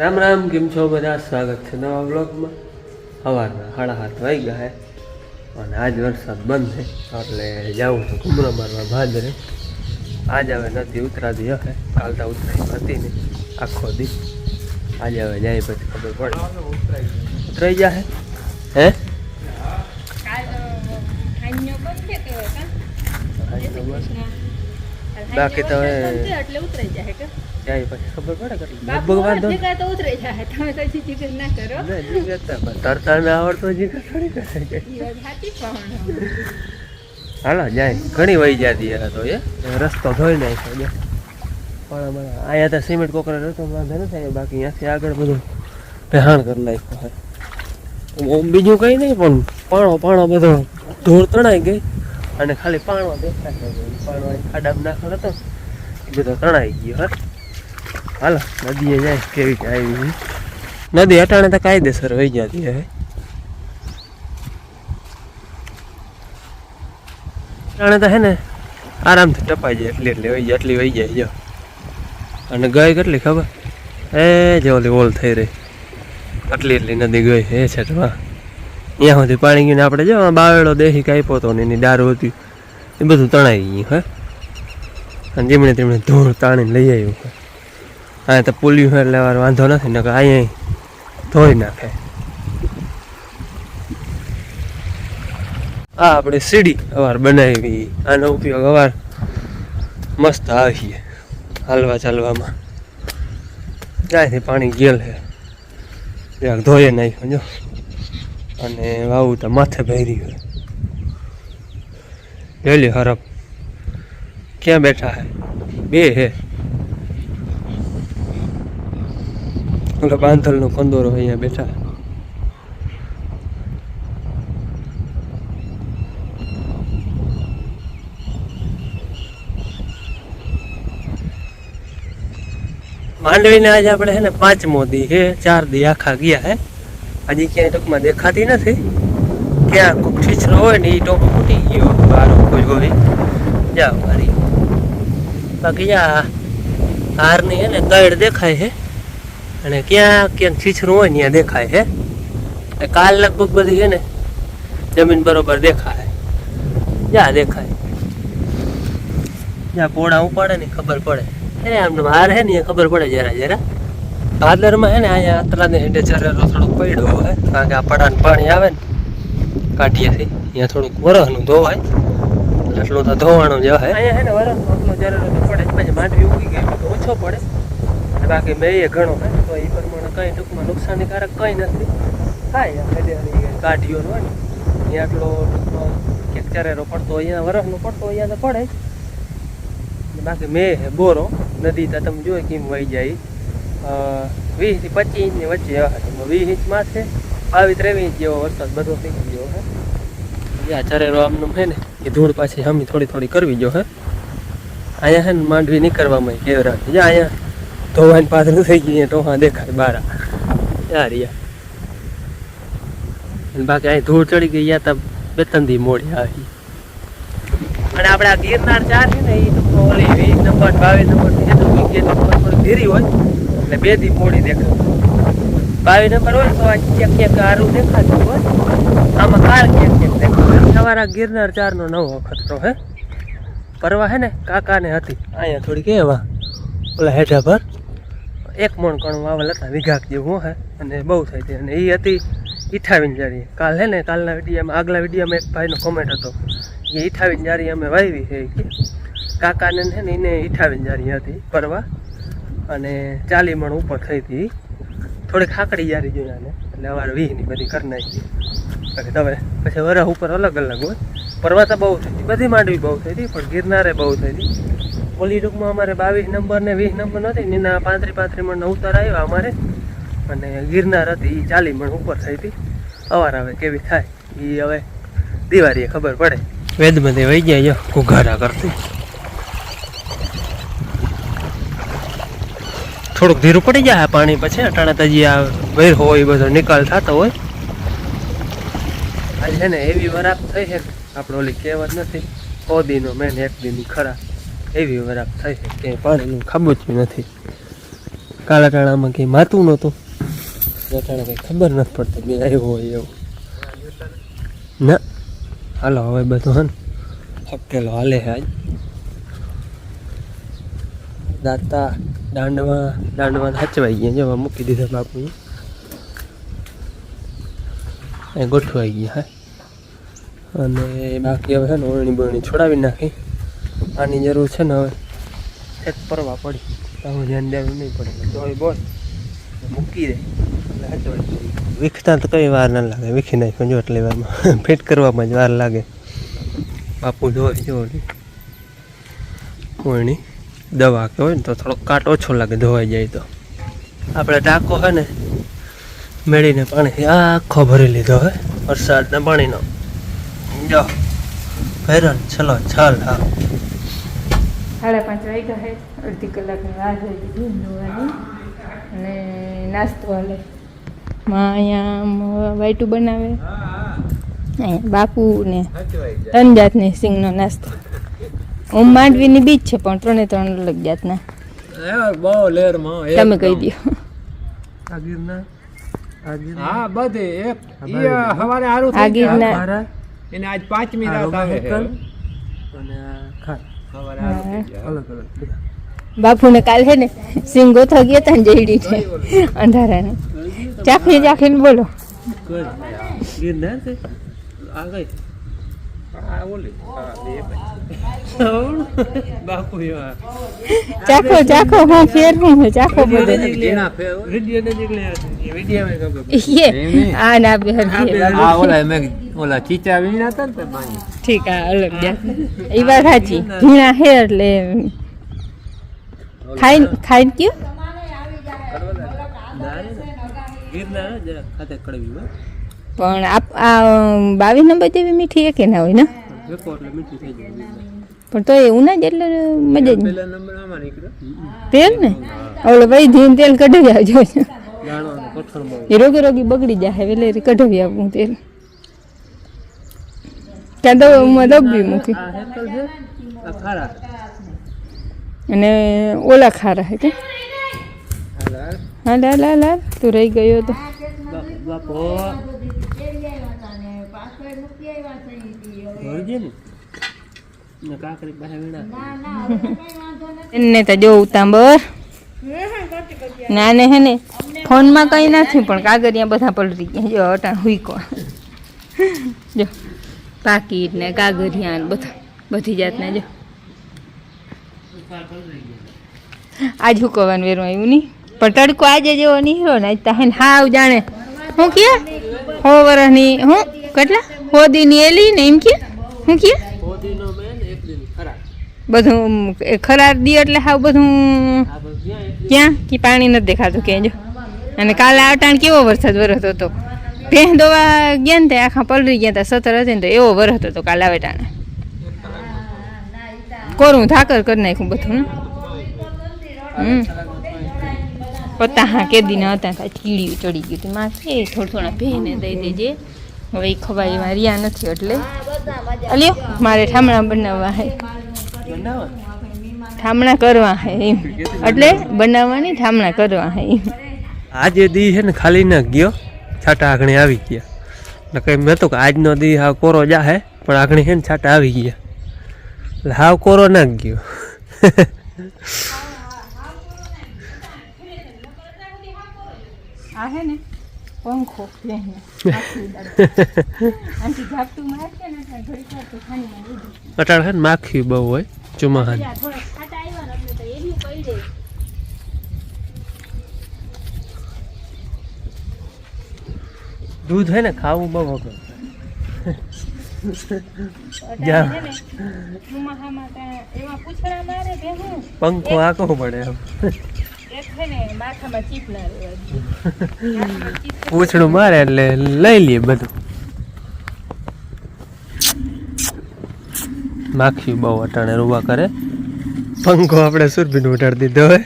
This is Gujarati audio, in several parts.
રામ રામ, કેમ છો બધા? સ્વાગત છે નવા બ્લોગમાં. સવારના 7:30 વાગ્યા હે અને આજ વરસાદ બંધ છે એટલે જાઉં છું કુમરા મારવા ભાદરે. આજ હવે નથી ઉતરાતી હશે, કાલ તો ઉતરાઈ હતી ને આખો દી. આજે હવે જાય પછી ખબર પડે ઉતરાઈ જાય હે. બાકી તો હવે જાય પછી ખબર પડે લગભગ વાંધો તરતા ના આવડતો જીગર થોડી કરે. હાલો જાય ઘણી વહી જતી તો એ રસ્તો ધોઈ નાખ્યો પણ અહીંયા તો સિમેન્ટ કોકરા રસ્તો વાંધો ન થાય. બાકી અહીંયાથી આગળ બધું પહેણ કરી નાખ્યો હોય. બીજું કંઈ નહીં પણ પાણો બધો ધૂળ તણાઈ ગઈ અને ખાલી પાણો દેખાય. પાણો ખાડામાં નાખેલો હતો એ બધો તણાઈ ગયો. હા હાલો નદીએ જાય કેવી આવી નદી અટાણે તો કાયદેસર વહી જતી હવે. અટાણે તો હે ને આરામથી ટપાઈ જાય એટલી વહી જાય એટલી વહી જાય જો. અને ગઈ કેટલી ખબર એ જે ઓલી ઓલ થઈ રહી એટલી નદી ગઈ એ છે અહીંયા સુધી પાણી ગયું. આપણે જો બાવેડો દેહી કાપ્યો હતો ને એની દારૂ હતી એ બધું તણાઈ ગયું હે. અને જેમણે તેમણે ધૂળ તાણીને લઈ આવ્યું હે. અહીંયા તો પુલ્યું એટલે વાંધો નથી ને અહીંયા ધોઈ નાખે. આ આપણે સીડી અવાર બનાવી, આનો ઉપયોગ અવાર મસ્ત આવીએ હાલવા ચાલવામાં. ત્યાંથી પાણી ગયેલ છે જરાક ધોઈ નાખ્યો જો. અને વાવું તો માથે ભર્યું હોય. પેલી હરફ ક્યાં બેઠા હે? બે હે ઓલો બાંધલનો કંદોરો અહીંયા બેઠા. માંડવીને આજે આપણે છે ને 5મો દી હે. 4 દી આખા ગયા હે. હજી ક્યાંય ટૂંકમાં દેખાતી નથી. ક્યાં કોઈક છીછરો હોય ને એ ટોપો ફૂટી ગયો બાર કોઈ હોય જાઓ મારી. બાકી આ હારની હે ને તળ દેખાય છે અને ક્યાં ક્યાંક છીછરું હોય ને ત્યાં દેખાય છે. કાલ લગભગ બધી છે ને જમીન બરોબર દેખાય જ્યાં દેખાય જ્યાં પોળા ઉપાડે ને ખબર પડે. આમ હાર હે ને ખબર પડે જરા જરા. ભાદરમાં હે ને અહીંયા અત્રાને હેઠે ચરેરો થોડોક પડ્યો હોય કારણ કે આ પડાને પાણી આવે ને કાઢીએથી અહીંયા થોડુંક વરસનું ધોવાય એટલું તો ધોવાનું જ હોય. અહીંયા હે ને વરસનો એટલો ચરેરો તો પડે પછી માંડવી ઉગી ગઈ તો ઓછો પડે. બાકી મેં એ ઘણો હે તો એ પ્રમાણે કંઈ ટૂંકમાં નુકસાનીકારક કંઈ નથી થાય. કાઢીઓ હોય ને અહીંયા આટલો ટૂંકમાં ક્યાંક ચરેરો પડતો અહીંયા વરસનો પડતો અહીંયા તો પડે. બાકી મેં હે બોરો નદી તો તમે જોઈ કેમ વહી જાય 20 થી 25 ઇંચની વચ્ચે 20 ઇંચ માથે 22-23 ઇંચ જેવો વરસાદ બધો થઈ ગયો હે. જ્યાં ચરેરો આમનું હે ને એ ધૂળ પાછી હમી થોડી કરવી જો હે. અહીંયા હે ને માંડવી નીકળવામાં કેવ રાખી જ્યાં અહીંયા ધોવાઈને પાથરું થઈ ગયું ટોહા દેખાય બારા યાર. બાકી અહીં ધૂળ ચડી ગઈ યા તો 2-3 દી મોડી આવી. અને આપણે આ ગિરનાર 4 છે ને એ ઓલી 20 નંબર 22 નંબર થોડી ધીરી હોય એટલે 2 દી મોડી દેખાય. 22 નંબર હોય તો આ ક્યાંક સારું દેખાતું હોય. આમાં કાર ક્યાંક દેખાય. સવારે ગિરનાર 4નો નવો ખતરો હે પરવા હે ને કાકાને હતી અહીંયા થોડી કેવા ઓલા હેઠા પર 1 મણ કણું વાવલ હતા વિઘાક જેવું હે અને બહુ થઈ હતી. અને એ હતી 58 જારી. કાલ હે ને કાલના વિડીયોમાં આગલા વિડીયોમાં એક ભાઈનો કોમેન્ટ હતો કે 58 જારી અમે વાવી છે કે કાકાને છે ને એને 58 જારી હતી પરવા અને 40 મણ ઉપર થઈ હતી. થોડીક ખાકડી જારી જોઈ ને એટલે અમારે 20ની બધી કરી નાખી. બાકી તમે પછી વરસ ઉપર અલગ અલગ હોય. પરવા તો બહુ થઈ હતી, બધી માંડવી બહુ થઈ હતી પણ ગિરનારે બહુ થઈ હતી. ઓલી ટૂંકમાં અમારે 22 નંબર ને 20 નંબર નથી ને એના 35 મણના ઉતાર આવ્યા અમારે. અને ગિરનાર હતી એ 40 મણ ઉપર થઈ હતી. અવાર હવે કેવી થાય એ હવે દિવાળીએ ખબર પડે. વેદમાંથી વહી ગયા જો ઘુઘારા કરતી. થોડુંક ધીરું પડી જાય પાણી પછી અટાણે તજી આ વેર હોય એ બધો નિકાલ થતો હોય. આજે છે ને એવી વરાપ થઈ છે આપણે ઓલી કહેવત નથી ઓદીનો મેન એક દીની ખરા એવી વરાપ થઈ છે કે પાણીનું ખાબોચ્યું નથી. કાલા ટાણામાં કંઈ માતું નહોતું ટાણા કંઈ ખબર નથી પડતી બે આવ્યો હોય એવું ના હાલો હવે બધું હે ને હકેલો હાલે આજ દાંતા દાંડમાં હચવાઈ ગયા જો મૂકી દીધા બાપુ એ ગોઠવાઈ ગયા હે અને બાકી હવે છે ને ઓળણી બોળણી છોડાવી નાખી આની જરૂર છે ને હવે એક પરવા પડી તો ધ્યાન દેવું નહીં પડે તો બોલ મૂકી દે એટલે હચવાઈ વીખતા તો કઈ વાર ના લાગે વીખી નાખ્યું જો એટલી વારમાં ફિટ કરવામાં જ વાર લાગે બાપુ ધોઈ જો ઓળણી દવા કે હોય ને તો થોડોક કાટ ઓછો લાગે ધોવાઈ જાય તો આપણે ટાંકો છે ને મેળીને પાણીથી આખો ભરી લીધો હે વરસાદના પાણીનો જો ભર્યો ને ચલો ચાલ હા 5:30 વાગ્યા છે અડધી કલાકની વાર થઈ ગઈ ધોવાની અને નાસ્તો હાલે માં અહીંયા વાઈટું બનાવે અહીંયા બાપુ ને 3 જાતની સિંગનો નાસ્તો માંડવીની બીજ છે પણ 3 અલગ જાતના બહુ લેરમાં તમે કહી દો હા બધે એક હવારે હારું આ ગીરના એને આજ 5મી રાત આવે અને ખા હવારે હારું અલગ અલગ બાપુને કાલ છે ને સિંગ ગોથા ગયા હતા ને જઈડી છે અંધારાને ચાખીને બોલો ગીરનાર છે આ ગઈ આ ઓલી હા બે બાપુ ચાખો હું ફેર હું ચાખો બધે જીણા ફેર વિડિયો ને નીકળે વિડિયો મે ये आ ना बेहर આ ઓલા મે ઓલા ચીચા વીણા હતા ને તે માઈ ठीक है अलग जात ई बात साची भीणा है એટલે ખાઈને ક્યું ગીરનાર જરા ખાતે કડવી હોય પણ આ 22 નંબર જેવી મીઠી છે કે ના હોય ને વેકો એટલે મીઠી થઈ જાય પણ તો એવું ના જ એટલે મજા જ પેલા નંબર આમાં નીકળ્યો તેલ ને ઓલો ભાઈ ધીન તેલ કઢાવી આવજો દાણો અને કઠણ બહુ એ રોગી બગડી જાય વેલેરી કઢાવી આવું તેલ કાંદો દબી મૂકી આ હેકલ છે આ ખારા અને ઓલા ખારા હે કે હાલા હા લા તું રહી ગયો તો બાપો ભરજે ને કાકરી પાસે વીણા એને તો જો ઉતાંબર નાને હે ને ફોનમાં કઈ નથી પણ કાગળિયા બધા પલરી ગયા જો અટાણ હુઈકો જો પાકીટ ને કાગળિયા ને બધા બધી જાતના જો આજ હુકવાનું વેરું આવ્યું નહીં પણ તડકો આજે જેવો નીકળ્યો ને આજ હે હાવ જાણે હું કે 100 વર્ષની હું કેટલા હોદીની એલી ને એમ કે હું કે હોદીનો બેન એક દિન ખરા બધું ખરાર દી એટલે હાવ બધું આ બધું ક્યાં કે પાણી નથી દેખાતું કે જો અને કાલે આવટાણ કેવો વરસાદ વરસતો હતો ભેં દોવા ગયા ને તે આખા પલરી ગયા હતા 17 હતી ને તો એવો વરસતો હતો કાલે આવેટાણે કોરું ધાકર કરી નાખ્યું બધું ને પત્તા હા કેદી ના હતા કાંઈ કીડીયું ચડી ગયું હતું માં કે થોડા ભેને દઈ દેજે હવે એ ખવાય એમાં રહ્યા નથી એટલે અલ્યો મારે ઠામણા બનાવવા હે ઠામણા કરવા હે એમ એટલે બનાવવાની ઠામણા કરવા હે એમ આજે દી છે ને ખાલી ન ગયો છાટા આગણી આવી ગયા ને કઈ મેં તો કે આજનો દી હાવ કોરો જાહે પણ આગણી છે ને છાટા આવી ગયા એટલે હાવ કોરો ના ગયો આ હે ને પંખો અટાણ છે ને માખી બહુ હોય ચોમાહાની દૂધ હે ને ખાવું બહુ વગર પંખો આખો પડે એમ પૂછડું મારે એટલે લઈ લઈએ બધું માખી બહુ અટાણે રૂવા કરે પંખો આપણે સુરભીને ઉઠાડી દીધો હોય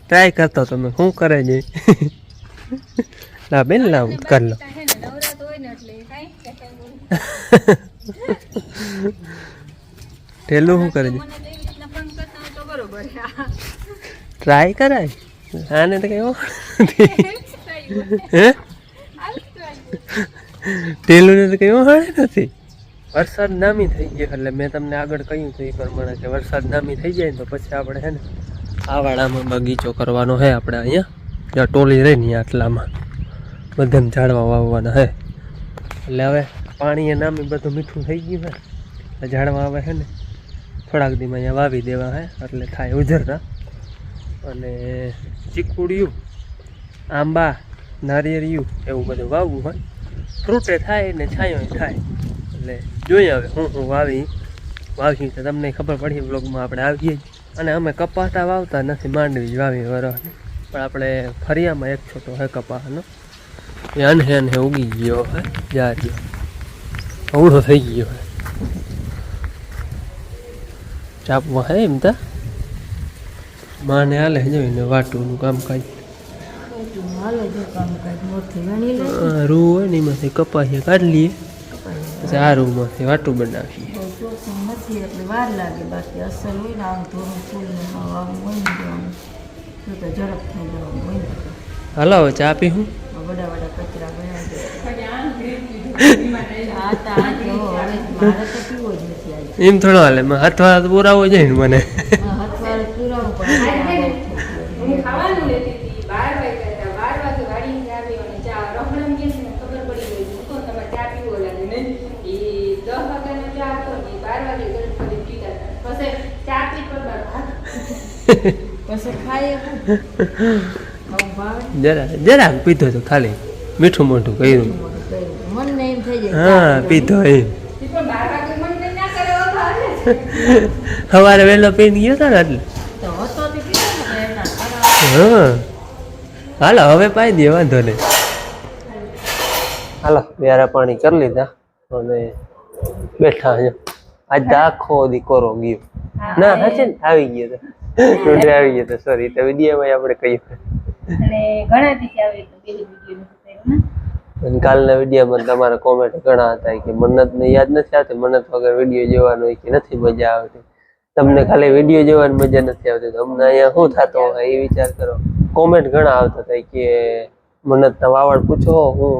ટ્રાય કરતો તમે શું કરે છે લા બેન લાવ કર લો ટેલું શું કરે છે ટ્રાય કરાય આને તો કઈ હે ટેલુને તો કઈ ઓળે નથી. વરસાદ નામી થઈ ગયો એટલે મેં તમને આગળ કહ્યું હતું એ પ્રમાણે કે વરસાદ નામી થઈ જાય ને તો પછી આપણે છે ને આ વાડામાં બગીચો કરવાનો છે. આપણે અહીંયા જ્યાં ટોલી રહી ને આટલામાં બધાને ઝાડવા વાવવાના છે. એટલે હવે પાણી એ નામી બધું મીઠું થઈ ગયું છે. ઝાડવા આવે છે ને થોડાક દીમાં અહીંયા વાવી દેવા છે એટલે થાય ઉજરતા. અને ચીકુડિયું, આંબા, નારિયેળિયું એવું બધું વાવવું હોય. ફ્રૂટે થાય ને છાંયો થાય. એટલે જોઈએ હવે હું વાવી તો તમને ખબર પડી બ્લોગમાં આપણે આવીએ જ. અને અમે કપાસા વાવતા નથી, માંડવી જ વાવી વરસની. પણ આપણે ફરિયામાં એક છોટો હે કપાસનો એ અનહે ઉગી ગયો હે જાર્યો અવળો થઈ ગયો હે. ચાપમાં હે એમ તા માને હાલે જોઈને વાટુનું કામકાજ રૂ હોય ને એમાંથી કપાસિયા કાઢી લઈએ પછી આ રૂમાંથી વાટું બનાવીએ. વાર લાગે બાકી અસલ હોય ને આમ થોડું ફૂલ આવું હોય ને તો ઝડપ થઈ જવાનું હોય ને. હાલો હવે ચા પી હું વડા કચરા એમ થોડો હાલે હાથવા પુરાવો જાય ને મને. જરાક પીધો તો ખાલી મીઠું મોઢું કર્યું. હા પીધો એમ સવારે વહેલો પીને ગયો હતો ને એટલે હા. હાલો હવે પાઈ દે વાંધો નહીં. હાલો વ્યારા પાણી કરી લીધા અને બેઠા આજ તો આખો દી કોરો ગયો ના હશે ને આવી ગયો તો આવી ગયો તો સોરી તો વિડીયોમાં આપણે કહ્યું. અને ઘણા દિવસે આવે તો પેલી વિડીયો અને કાલના વિડીયોમાં તમારા કોમેન્ટ ઘણા હતા કે મન્નતને યાદ નથી આવતી, મન્નત વગર વિડીયો જોવાનો હોય કે નથી મજા આવતી, તમને ખાલી વિડીયો જોવાની મજા નથી આવતી તો અમને અહીંયા શું થતો હોય એ વિચાર કરો. કોમેન્ટ ઘણા આવતા હતા કે મન્નતના વાવડ પૂછો હું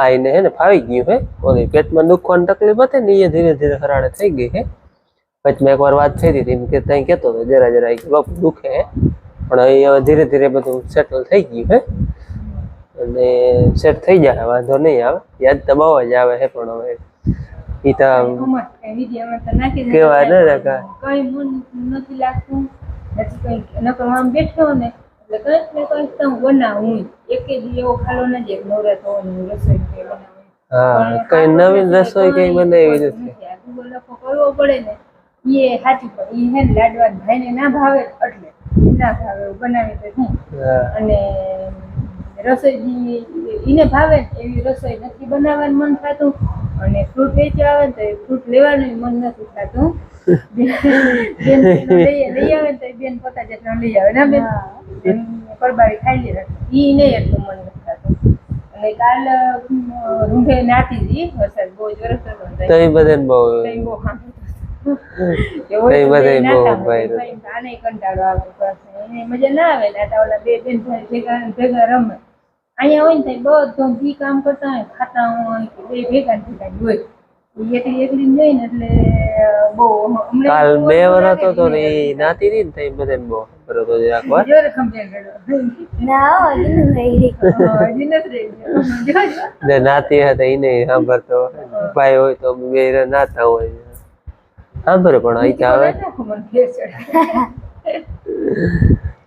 આ એને હે ને ફાવી ગયું હે ઓલી પેટમાં દુખવાની તકલીફ હતી ને એ ધીરે ધીરે હરાડે થઈ ગઈ હે. વચમાં એકવાર વાત થઈ હતી એમ કે ત્યાં કહેતો હતો જરા કે બાપુ દુખે હે પણ હવે ધીરે ધીરે બધું સેટલ થઈ ગયું હે અને સેટ થઈ જાય વાંધો નહીં આવે. યાદ તો બહુ જ આવે છે પણ હવે ઈ તો કેવા ને કઈ મન નથી લાગતું પછી કઈ નકર આમ બેઠો ને એટલે કંઈક ને કંઈક તો બનાવું એક દી એવો ખાલો ન જ એક નવરાત હોવાનું રસોઈ કે બનાવું. હા કઈ નવીન રસોઈ કઈ બનાવી નથી કરવો પડે ને એ સાચું પડે એ હે ને લાડવા ભાઈને ના ભાવે એટલે ના ભાવે બનાવી તો શું. અને રસોઈ એને ભાવે એવી રસોઈ નથી બનાવવાનું મન થતું અને ફ્રૂટ વેચવા આવે તો ફ્રૂટ લેવાનું મન નથી થતું. લઈ આવે તો બેન પોતા જેટલો લઈ આવે ને બેન પરબારી ખાઈ લે ઈ નહીં એટલું મન નથી થતું. અને કાલ રૂંઢે નાતી હતી વરસાદ બહુ જ વરસતો હતો તઈ બધાને બહુ આને કંટાળો આવતો એને મજા ના આવે નાતા ઓલા બે બેન ભેગા રમે. અહીંયા હોય ને બધું જી કામ કરતા હોય ખાતા હોય બે ભેગા હોય એકલી જોઈ ને એટલે બહુ કાલ 2 વર્ષ હતો ને એ નાતી હતી ને તઈ બધાને બહુ ખબર હતો રાખવા નાતી હતા એને સાંભળતો ભાઈ હોય તો બે નાતા હોય સાંભળે પણ અહીં આવે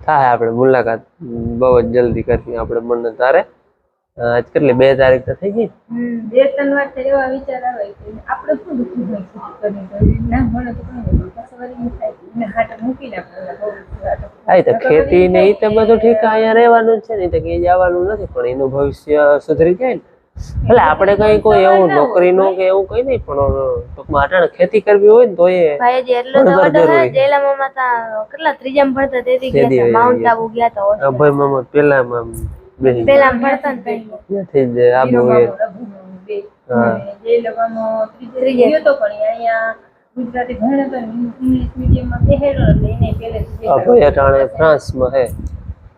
થાય આપણે મુલાકાત બહુ જ જલ્દી કરવી આપણે મને તારે. આજ કેટલી 2 તારીખ તો થઈ ગઈ 2-3 વાર તો એવા વિચાર આવે કે આપણે શું દુઃખી હોય ના મળે તો હા તો ખેતી ને એ તો બધું ઠીક અહીંયા રહેવાનું જ છે ને તો કે જવાનું નથી પણ એનું ભવિષ્ય સુધરી જાય ને એટલે આપણે કઈ કોઈ એવું નોકરી નું કે એવું કઈ નહીં પણ ટૂંકમાં અટાણે ખેતી કરવી હોય ને તો એ કેટલા ત્રીજામાં ભણતા તેથી ગયા માઉન્ટ આબુ ગયા હતા અભય મામા પેલામાં પેલા ભણતા ને ત્યાંથી જ આબુ જે લગવાનો ત્રીજો તો પણ અહીંયા ગુજરાતી ભણે તો ઇંગ્લિશ મીડિયમમાં બેહેલો એટલે એને પહેલેથી આ ભાઈ અટાણે ફ્રાન્સમાં હે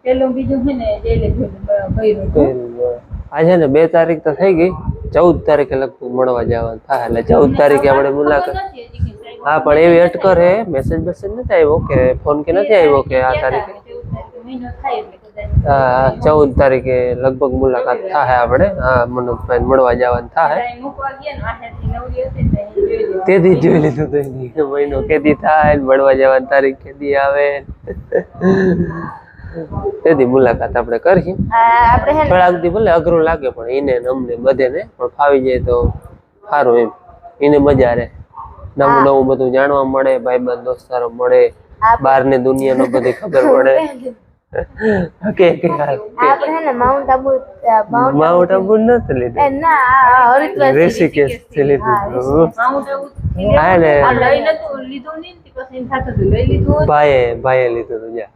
પેલું બીજું છે ને જેલે ભર્યું આજે ને 2 તારીખ તો થઈ ગઈ 14 તારીખે લગભગ મળવા જવાનું થાય એટલે 14 તારીખે આપણે મુલાકાત હા પણ એવી અટકર હે મેસેજ નથી આવ્યો કે ફોન કે નથી આવ્યો કે આ તારીખે મહિનો થાય એટલે કદાચ હા 14 તારીખે લગભગ મુલાકાત થાય આપણે હા મનોજભાઈ મળવા જવાનું થાય મૂકવા ગયા ને આઠથી 9 દિવસ એટલે જોઈ લો તેથી જોઈ લીધું તો એની મહિનો કેદી થાય ને મળવા જવાની તારીખ કેદી આવે તેથી મુલાકાત આપણે કરી આપણે હે ને થોડાક દી ભલે અઘરું લાગે પણ એને ને અમને બધેને પણ ફાવી જાય તો સારું એમ એને મજા રહે નવું નવું બધું જાણવા મળે ભાઈબંધ દોસ્તારો મળે બહારની દુનિયાનો બધી ખબર પડે કે આપણે હે ને માઉન્ટ આબુ માઉન્ટ આબુ નથી લીધું ના હરિદ્વાર ઋષિકેશ થી લીધું માઉન્ટ આબુ હા ને આ લઈ નતું લીધું નહીં ને પછી એમ થાતું હતું લઈ લીધું હોત. ભાઈએ લીધું હતું જા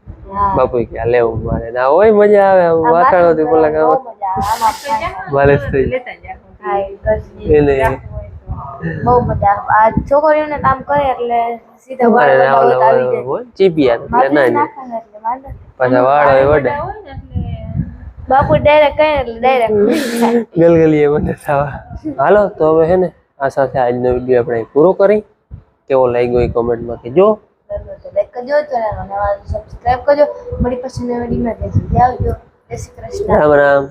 બાપુ કે આ લેવું મારે ના હોય મજા આવે આમ વાતાવરણ થી બોલા કે માલિશ થઈ લેતા જા હા એ કરશે. એને બહુ મજા આવે. આ છોકરીઓને કામ કરે એટલે સીધા વાળ અરે ના વડાવતા આવી ઓલા જાય. હોય ચીપિયા એટલે માથે ના નાખવાના એટલે વાંધો નહીં. પાછા વાળ હોય વડે હોય ને એટલે બાપુ ડાયરેક્ટ કહે એટલે ડાયરેક્ટ ગલગલીએ મને થવા હાલો તો હવે હે ને આ સાથે આજનો વિડીયો આપણે પૂરો કરી કેવો લાગ્યો એ કોમેન્ટમાં કહેજો લાઈક કરજો ચેનલને સબસ્ક્રાઇબ કરજો. મળી પછી નવા વિડીયોમાં આવજો. જય શ્રી કૃષ્ણ. રામ રામ